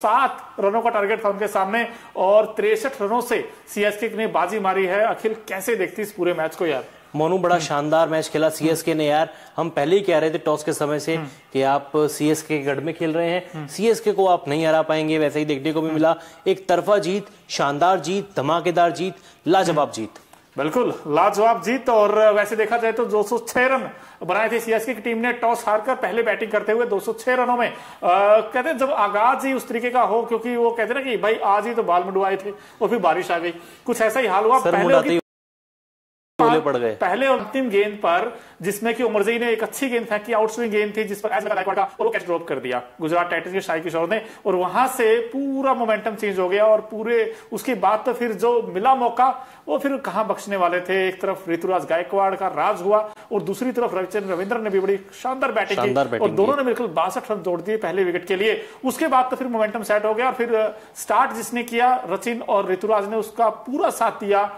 7 रनों का टारगेट था उनके सामने और 63 रनों से सीएसके ने बाजी मारी है। अखिल, कैसे देखती इस पूरे मैच को यार? मोनू, बड़ा शानदार मैच खेला सीएसके ने यार। हम पहले ही कह रहे थे टॉस के समय से कि आप सीएसके के गढ़ में खेल रहे हैं, सीएसके को आप नहीं हरा पाएंगे। वैसे ही देखने को भी मिला, एक तरफा जीत, शानदार जीत, धमाकेदार जीत, लाजवाब जीत। बिल्कुल लाजवाब जीत। और वैसे देखा जाए तो 206 रन बनाए थे सीएसके की टीम ने टॉस हारकर पहले बैटिंग करते हुए 206 रनों में। कहते हैं जब आगाज ही उस तरीके का हो, क्योंकि वो कहते ना कि भाई आज ही तो बाल मंडवाए थे और फिर बारिश आ गई, कुछ ऐसा ही हाल हुआ। पहले अंतिम गेंद पर जिसमें कि उमरजई ने एक अच्छी गेंद फेंकी, आउटस्विंग गेंद थी जिस पर गायकवाड़ और वो कैच ड्रॉप कर दिया गुजरात टाइटंस के शाही किशोर ने, और वहां से पूरा मोमेंटम चेंज हो गया। और पूरे उसके बाद तो फिर जो मिला मौका वो फिर कहां बख्शने वाले थे। एक तरफ ऋतुराज गायकवाड़ का राज हुआ और दूसरी तरफ रविचंद्रन रविंद्र ने भी बड़ी शानदार बैटिंग की और दोनों ने बिल्कुल 62 रन जोड़ दिए पहले विकेट के लिए। उसके बाद तो फिर मोमेंटम सेट हो गया और फिर स्टार्ट जिसने किया रचिन और ऋतुराज ने उसका पूरा साथ दिया।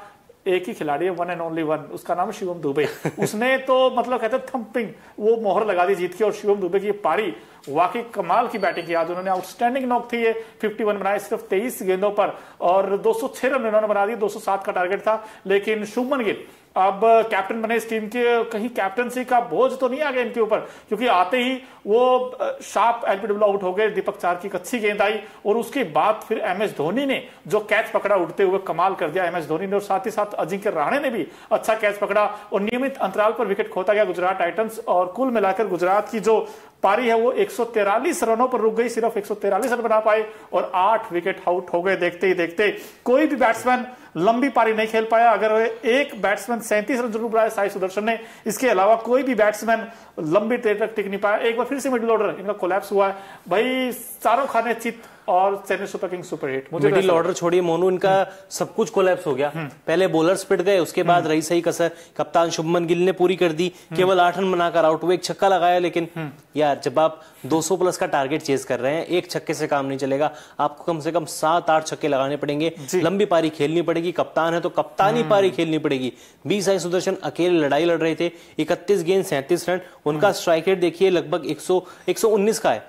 एक ही खिलाड़ी है, वन एंड ओनली वन, उसका नाम है शिवम दुबे। उसने तो मतलब कहते थंपिंग वो मोहर लगा दी जीत की। और शिवम दुबे की पारी वाकई कमाल की बैटिंग की। आज उन्होंने आउटस्टैंडिंग नॉक थी, ये 51 बनाए सिर्फ 23 गेंदों पर और 206 रन उन्होंने बना दिए। 207 का टारगेट था, लेकिन शुभमन गिल अब कैप्टन बने इस टीम के। कहीं कैप्टनसी का बोझ तो नहीं आ गया इनके ऊपर, क्योंकि आते ही वो शार्प एलबीडब्ल्यू आउट हो गए। दीपक चार की अच्छी गेंद आई और उसके बाद फिर एमएस धोनी ने जो कैच पकड़ा उठते हुए कमाल कर दिया एमएस धोनी ने, और साथ ही साथ अजिंक्य रहाणे ने भी अच्छा कैच पकड़ा और नियमित अंतराल पर विकेट खोता गया गुजरात टाइटंस। और कुल मिलाकर गुजरात की जो पारी है वो 143 रनों पर रुक गई, सिर्फ 143 रन बना पाए और 8 विकेट आउट हो गए। देखते ही देखते कोई भी बैट्समैन लंबी पारी नहीं खेल पाया। अगर एक बैट्समैन 37 रन जरूर बनाया साई सुदर्शन ने, इसके अलावा कोई भी बैट्समैन लंबी देर तक टिक नहीं पाया। एक बार फिर से मिडिल ऑर्डर इनका कोलैप्स हुआ है भाई। शाहरुख खान ने चित और Chennai super Kings super hit. Middle order छोड़िए मोनू, इनका सब कुछ कोलैप्स हो गया। पहले बॉलर्स पिट गए, उसके बाद रही सही कसर कप्तान शुभमन गिल ने पूरी कर दी। केवल 8 रन बनाकर आउट हुए, एक छक्का लगाया। लेकिन यार जब आप 200 प्लस का टारगेट चेज कर रहे हैं, एक छक्के से काम नहीं चलेगा। आपको कम से कम 7-8 छक्के लगाने पड़ेंगे, लंबी पारी खेलनी पड़ेगी। कप्तान है तो कप्तानी पारी खेलनी पड़ेगी। बी साई सुदर्शन अकेले लड़ाई लड़ रहे थे, 31 गेंद 37 रन। उनका स्ट्राइक रेट देखिए लगभग 119 का है।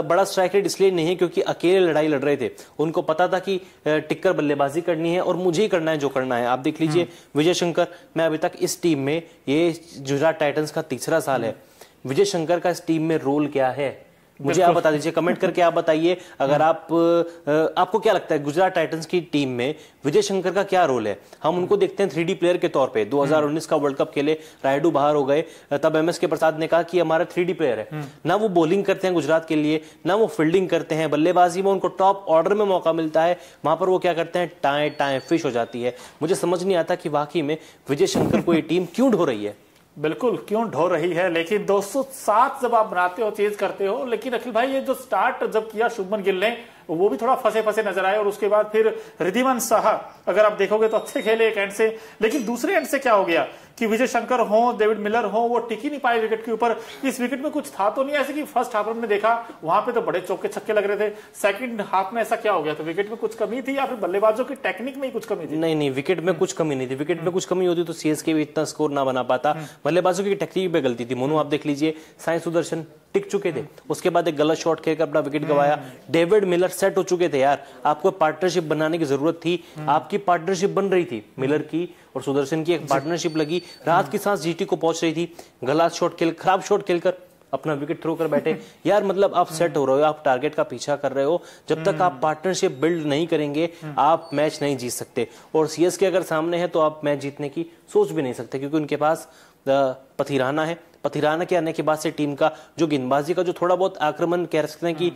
बड़ा स्ट्राइक रेट इसलिए नहीं है क्योंकि अकेले लड़ाई लड़ रहे थे। उनको पता था कि टिक्कर बल्लेबाजी करनी है और मुझे ही करना है जो करना है। आप देख लीजिए विजय शंकर, मैं अभी तक इस टीम में, ये गुजरात टाइटंस का 3रा साल है, विजय शंकर का इस टीम में रोल क्या है मुझे आप बता दीजिए, कमेंट करके आप बताइए। अगर आपको क्या लगता है गुजरात टाइटंस की टीम में विजय शंकर का क्या रोल है? हम उनको देखते हैं 3D प्लेयर के तौर पे। 2019 का वर्ल्ड कप खेले, रायडू बाहर हो गए, तब एमएस के प्रसाद ने कहा कि हमारा 3D प्लेयर है। ना वो बॉलिंग करते हैं गुजरात के लिए, ना वो फील्डिंग करते हैं। बल्लेबाजी में उनको टॉप ऑर्डर में मौका मिलता है, वहां पर वो क्या करते हैं, टाएं फिश हो जाती है। मुझे समझ नहीं आता कि वाकई में विजय शंकर को ये टीम क्यों ढो रही है। बिल्कुल क्यों ढो रही है, लेकिन 207 जब आप बनाते हो, चेज करते हो। लेकिन अखिल भाई ये जो स्टार्ट जब किया शुभमन गिल ने, वो भी थोड़ा फंसे फंसे नजर आए। और उसके बाद फिर रिद्धिमान साहा अगर आप देखोगे तो अच्छे खेले एक एंड से, लेकिन दूसरे एंड से क्या हो गया कि विजय शंकर हो, डेविड मिलर हो, वो टिक ही नहीं पाए विकेट के ऊपर। इस विकेट में कुछ था तो नहीं ऐसे कि फर्स्ट हाफ में देखा वहां पे तो बड़े चौके छक्के लग रहे थे, सेकंड हाफ में ऐसा क्या हो गया? तो विकेट में कुछ कमी थी या फिर बल्लेबाजों की टेक्निक में ही कुछ कमी थी? नहीं, विकेट में कुछ कमी नहीं थी। विकेट में कुछ कमी होती तो सीएसके भी इतना स्कोर ना बना पाता। बल्लेबाजों की टेक्निक पे गलती थी। मोनू आप देख लीजिए, साई सुदर्शन टिक चुके थे, उसके बाद एक गलत शॉट खेलकर अपना विकेट गवाया। डेविड मिलर सेट हो चुके थे यार, आपको पार्टनरशिप बनाने की जरूरत थी। आपकी पार्टनरशिप बन रही थी, मिलर की और सुदर्शन की एक पार्टनरशिप लगी। रात की सांस जीटी को पहुंच रही थी, गलत शॉट खेल, खराब शॉट खेलकर अपना विकेट थ्रो कर बैठे। यार मतलब आप सेट हो रहे हो, आप टारगेट का पीछा कर रहे हो। जब तक आप पार्टनरशिप बिल्ड नहीं करेंगे आप मैच नहीं जीत सकते। और सीएसके अगर सामने है तो आप मैच जीतने की सोच भी नहीं सकते, क्योंकि उनके पास पथिराना है। पथिराना के आने के बाद से टीम का जो गेंदबाजी का जो थोड़ा बहुत आक्रमण कह सकते हैं कि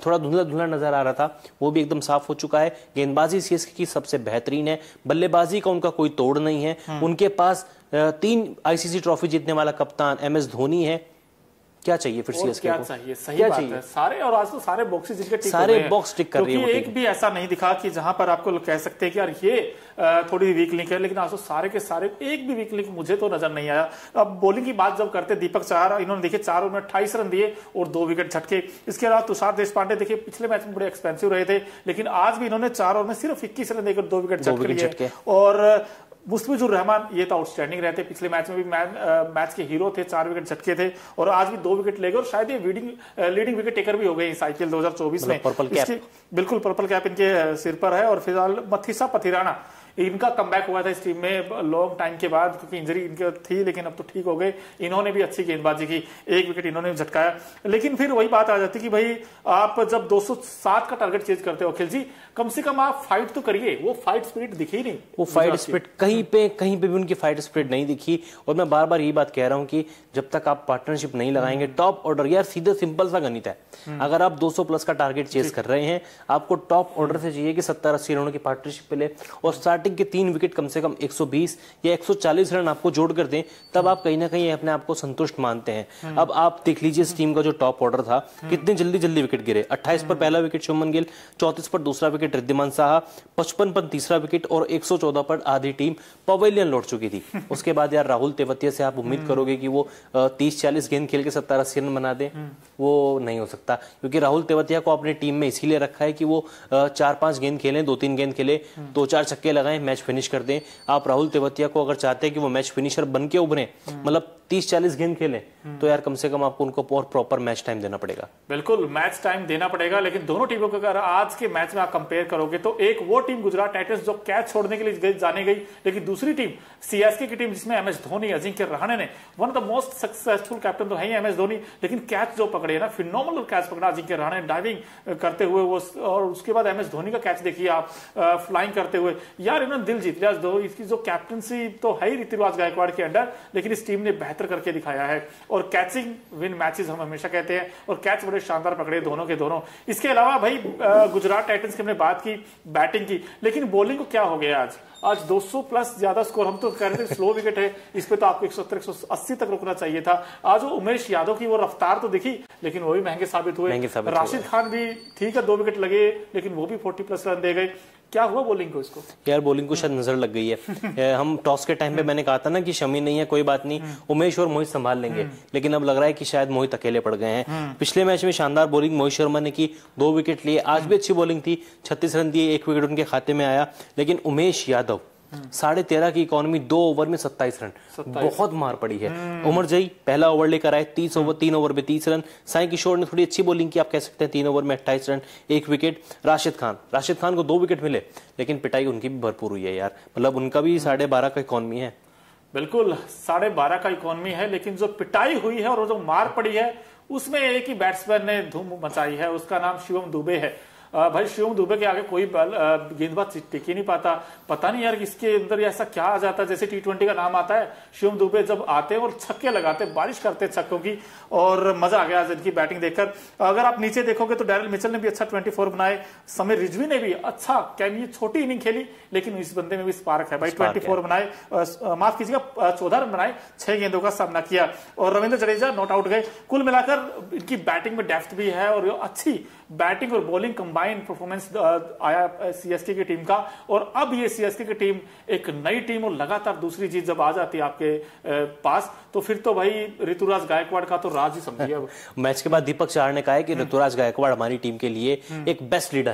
थोड़ा धुंधला धुंधला नजर आ रहा था, वो भी एकदम साफ हो चुका है। गेंदबाजी सीएसके की सबसे बेहतरीन है, बल्लेबाजी का उनका कोई तोड़ नहीं है। उनके पास 3 आईसीसी ट्रॉफी जीतने वाला कप्तान एमएस धोनी है। क्या चाहिए फिर सीएसके को? चाहिए, सही बात है। सारे और आज तो सारे बॉक्सेस जिनके टिक सारे बॉक्स टिक कर रही है। एक भी ऐसा नहीं दिखा कि जहां पर आपको कह सकते हैं कि यार ये थोड़ी वीक लिंक है, लेकिन आज तो सारे के सारे एक भी वीक लिंक मुझे तो नजर नहीं आया। अब बॉलिंग की बात जब करते, दीपक चाहर, इन्होंने देखिए 4 ओवर में 28 रन दिए और 2 विकेट झटके। इसके अलावा तुषार देशपांडे देखिए पिछले मैच में बड़े एक्सपेंसिव रहे थे, लेकिन आज भी इन्होंने 4 ओवर में सिर्फ 21 रन देकर 2 विकेट झटके लिए। और मुस्तफिजुर रहमान ये तो आउटस्टैंडिंग रहते, पिछले मैच में भी मैच के हीरो थे, 4 विकेट झटके थे और आज भी 2 विकेट ले गए और शायद ये लीडिंग विकेट टेकर भी हो गए इस IPL 2024 में। बिल्कुल पर्पल कैप इनके सिर पर है। और फिलहाल मथीसा पथिराना इनका कमबैक हुआ था इस टीम में लॉन्ग टाइम के बाद, क्योंकि इंजरी इनके थी लेकिन अब तो ठीक हो गए। इन्होंने भी अच्छी गेंदबाजी की, 1 विकेट इन्होंने झटकाया। लेकिन फिर वही बात आ जाती कि भाई आप जब 207 का टारगेट चेज करते हो अखिल जी, कम से कम आप फाइट तो करिए। वो फाइट स्पिरिट दिखी ही नहीं, वो फाइट स्पिरिट कहीं पे भी उनकी फाइट स्पिरिट नहीं दिखी। और मैं बार बार यही बात कह रहा हूं कि जब तक आप पार्टनरशिप नहीं लगाएंगे, टॉप ऑर्डर, यार सीधे सिंपल सा गणित है, अगर आप 200 प्लस का टारगेट चेज कर रहे हैं, आपको टॉप ऑर्डर से चाहिए कि 70-80 रनों की पार्टनरशिप मिले और स्टार्टिंग के 3 विकेट कम से कम 120 या 140 रन आपको जोड़ कर दें, तब आप कहीं ना कहीं अपने आप को संतुष्ट मानते हैं। अब आप देख लीजिए इस टीम का जो टॉप ऑर्डर था, कितने जल्दी विकेट गिरे। 28 पर पहला विकेट शुभमन गिल, 34 पर दूसरा विकेट रिद्धिमान साहा, 55 पर तीसरा विकेट और 114 पर आधी टीम पवेलियन लौट चुकी थी। उसके बाद यार राहुल तेवतिया से आप उम्मीद करोगे कि वो 30-40 गेंद खेल के 70-80 रन बना दे, वो नहीं हो सकता। क्योंकि राहुल तेवतिया को अपनी टीम में इसीलिए रखा है कि वो 4-5 गेंद खेलें, 2-3 गेंद खेले, 2-4 छक्के लगाएं, मैच फिनिश कर दें। आप राहुल तेवतिया को अगर चाहते हैं कि वो मैच फिनिशर बन के उभरे, मतलब 30-40 गेंद खेलें, तो यार कम से कम आपको उनको प्रॉपर मैच टाइम देना पड़ेगा। बिल्कुल मैच टाइम देना पड़ेगा। लेकिन दोनों टीमों को अगर आज के मैच में आप कंपेयर करोगे तो एक वो टीम गुजरात टाइटंस जो कैच छोड़ने के लिए जाने गई, लेकिन दूसरी टीम CSK की टीम जिसमें MS धोनी, अजिंक्य रहाणे ने, one of the most successful captain तो है ही MS धोनी, लेकिन कैच जो पकड़े ना, फिनोमिनल कैच पकड़ा अजिंक्य रहाणे डाइविंग करते हुए वो, और उसके बाद MS धोनी का कैच देखिए आप फ्लाइंग करते हुए, यार इन्होंने दिल जीत लिया। इसकी जो कैप्टनसी तो है ही ऋतुराज गायकवाड़ के अंडर, लेकिन इस टीम ने बेहतर करके दिखाया है। और कैचिंग विन मैचेस हम हमेशा कहते हैं, और कैच बड़े शानदार पकड़े दोनों के दोनों। इसके अलावा भाई गुजरात टाइटंस की हमने बात की बैटिंग की, लेकिन बॉलिंग को क्या हो गया आज 200 प्लस ज्यादा स्कोर। हम तो कह रहे थे स्लो विकेट है, इस पे तो आपको 170-180 तक रुकना चाहिए था। आज वो उमेश यादव की वो रफ्तार तो दिखी, लेकिन वो भी महंगे साबित हुए। राशिद खान भी ठीक है, 2 विकेट लगे, लेकिन वो भी 40 प्लस रन दे गए। क्या हुआ बॉलिंग को इसको? यार बॉलिंग को शायद नजर लग गई है। हम टॉस के टाइम पे मैंने कहा था ना कि शमी नहीं है, कोई बात नहीं, उमेश और मोहित संभाल लेंगे, लेकिन अब लग रहा है कि शायद मोहित अकेले पड़ गए हैं। पिछले मैच में शानदार बॉलिंग मोहित शर्मा ने की, 2 विकेट लिए, आज भी अच्छी बॉलिंग थी, 36 रन दिए, 1 विकेट उनके खाते में आया। लेकिन उमेश यादव 13.5 की इकोनॉमी, 2 ओवर में 27 रन, बहुत मार पड़ी है। उमर जई पहला ओवर लेकर आए, 3 ओवर में 30 रन। साई किशोर ने थोड़ी अच्छी बॉलिंग की, आप कह सकते हैं, 3 ओवर में 28 रन, 1 विकेट। राशिद खान को 2 विकेट मिले, लेकिन पिटाई उनकी भी भरपूर हुई है यार, मतलब उनका भी 12.5 का इकोनॉमी है। बिल्कुल 12.5 का इकोनॉमी है, लेकिन जो पिटाई हुई है और जो मार पड़ी है, उसमें एक ही बैट्समैन ने धूम मचाई है, उसका नाम शिवम दुबे है। भाई शिवम दुबे के आगे कोई गेंदबाज टिक ही नहीं पाता। पता नहीं यार इसके अंदर ऐसा क्या आ जाता है, जैसे T20 का नाम आता है, शिवम दुबे जब आते हैं और छक्के लगाते, बारिश करते छक्कों की, और मजा आ गया आज इनकी बैटिंग देखकर। अगर आप नीचे देखोगे तो डैरिल मिचेल ने भी अच्छा 24 बनाए, समीर रिजवी ने भी अच्छा, क्या ये छोटी इनिंग खेली, लेकिन इस बंदे में भी स्पार्क है भाई, 24 बनाए, माफ कीजिएगा 14 रन बनाए, 6 गेंदों का सामना किया। और रविंद्र जडेजा नॉट आउट गए। कुल मिलाकर इनकी बैटिंग में डेप्थ भी है और अच्छी बैटिंग और बॉलिंग कंबाइंड परफॉर्मेंस आया CSK की टीम का। और अब ये CSK की टीम एक नई टीम और लगातार दूसरी जीत जब आ जाती है आपके पास, तो फिर तो भाई ऋतुराज गायकवाड़ का तो राज ही समझिए। अब मैच के बाद दीपक चाहर ने कहा है कि ऋतुराज गायकवाड़ हमारी टीम के लिए एक बेस्ट लीडर